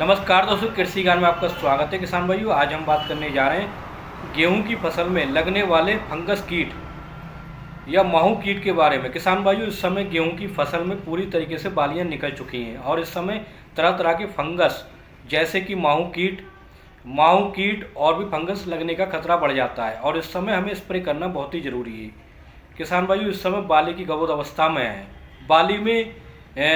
नमस्कार दोस्तों, कृषि ज्ञान में आपका स्वागत है। किसान भाइयों, आज हम बात करने जा रहे हैं गेहूं की फसल में लगने वाले फंगस कीट या माहू कीट के बारे में। किसान भाइयों, इस समय गेहूं की फसल में पूरी तरीके से बालियां निकल चुकी हैं और इस समय तरह तरह के फंगस जैसे कि माहू कीट और भी फंगस लगने का खतरा बढ़ जाता है और इस समय हमें स्प्रे करना बहुत ही ज़रूरी है। किसान भाइयों, इस समय बाली की गबोद अवस्था में है, बाली में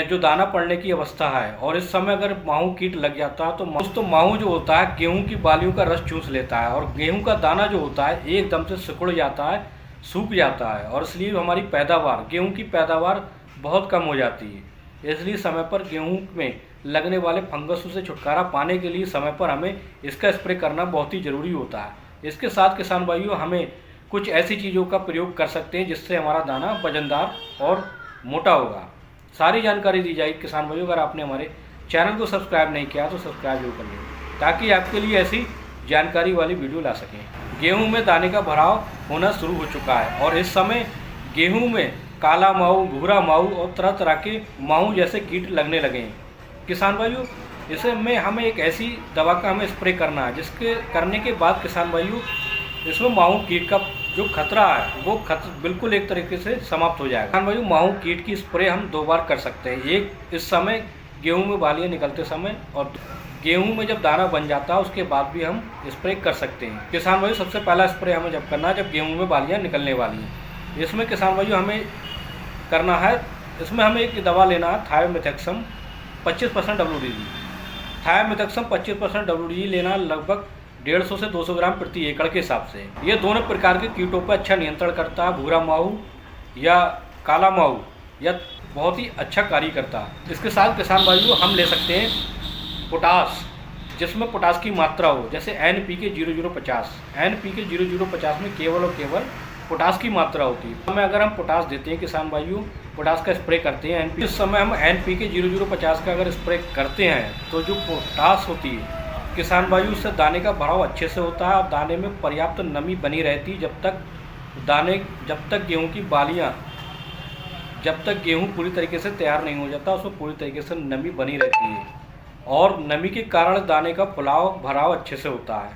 जो दाना पड़ने की अवस्था है और इस समय अगर माहू कीट लग जाता है तो माहू जो होता है गेहूं की बालियों का रस चूस लेता है और गेहूं का दाना जो होता है एकदम से सिकुड़ जाता है, सूख जाता है और इसलिए हमारी गेहूं की पैदावार बहुत कम हो जाती है। इसलिए समय पर गेहूं में लगने वाले फंगसों से छुटकारा पाने के लिए समय पर हमें इसका स्प्रे करना बहुत ही ज़रूरी होता है। इसके साथ किसान भाइयों, हमें कुछ ऐसी चीज़ों का प्रयोग कर सकते हैं जिससे हमारा दाना वजनदार और मोटा होगा। सारी जानकारी दी जाएगी किसान भाइयों। अगर आपने हमारे चैनल को सब्सक्राइब नहीं किया तो सब्सक्राइब जरूर कर लें ताकि आपके लिए ऐसी जानकारी वाली वीडियो ला सकें। गेहूं में दाने का भराव होना शुरू हो चुका है और इस समय गेहूं में काला माहू, भूरा माहू और तरह तरह के माहू जैसे कीट लगने लगे हैं। किसान भाइयों, इसे में हमें एक ऐसी दवा का हमें स्प्रे करना है जिसके करने के बाद किसान भाइयों इसमें माहू कीट का जो खतरा है वो बिल्कुल एक तरीके से समाप्त हो जाएगा। किसान भाइयों, माहू कीट की स्प्रे हम 2 बार कर सकते हैं, एक इस समय गेहूं में बालियां निकलते समय और गेहूं में जब दाना बन जाता है उसके बाद भी हम स्प्रे कर सकते हैं। किसान भाइयों, सबसे पहला स्प्रे हमें जब करना है जब गेहूं में बालियां निकलने वाली हैं। इसमें किसान भाइयों हमें करना है, इसमें हमें एक दवा लेना है थायोमेथाक्सम 25% WDG। थायोमेथाक्सम 25% WDG लेना लगभग 150 से 200 ग्राम प्रति एकड़ के हिसाब से। ये दोनों प्रकार के कीटों पर अच्छा नियंत्रण करता है। भूरा माहू या काला माहू या बहुत ही अच्छा कार्य करता है। इसके साथ किसान भाइयों हम ले सकते हैं पोटास, जिसमें पोटास की मात्रा हो, जैसे NPK 0050। NPK 0050 में केवल और केवल पोटास की मात्रा होती है। हमें अगर हम पोटास देते हैं किसान भाइयों, पोटास का स्प्रे करते हैं, इस समय हम NPK 0050 का अगर स्प्रे करते हैं तो जो पोटास होती है किसान भाइयों, उससे दाने का भराव अच्छे से होता है और दाने में पर्याप्त नमी बनी रहती है जब तक गेहूं पूरी तरीके से तैयार नहीं हो जाता, उसमें पूरी तरीके से नमी बनी रहती है और नमी के कारण दाने का भराव अच्छे से होता है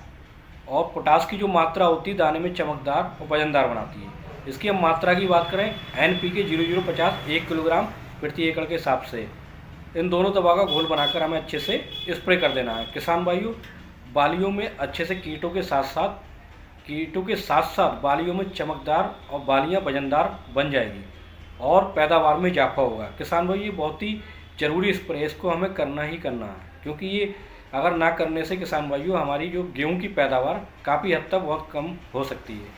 और पोटास की जो मात्रा होती है दाने में चमकदार और वजनदार बनाती है। इसकी हम मात्रा की बात करें, NPK 0050 1 किलोग्राम प्रति एकड़ के हिसाब से इन दोनों दवा का घोल बनाकर हमें अच्छे से स्प्रे कर देना है। किसान भाइयों, बालियों में अच्छे से कीटों के साथ साथ बालियों में चमकदार और बालियां वजनदार बन जाएगी और पैदावार में इजाफा होगा। किसान भाई, ये बहुत ही ज़रूरी स्प्रे, इसको हमें करना ही करना है क्योंकि ये अगर ना करने से किसान भाइयों हमारी जो गेहूं की पैदावार काफ़ी हद तक बहुत कम हो सकती है।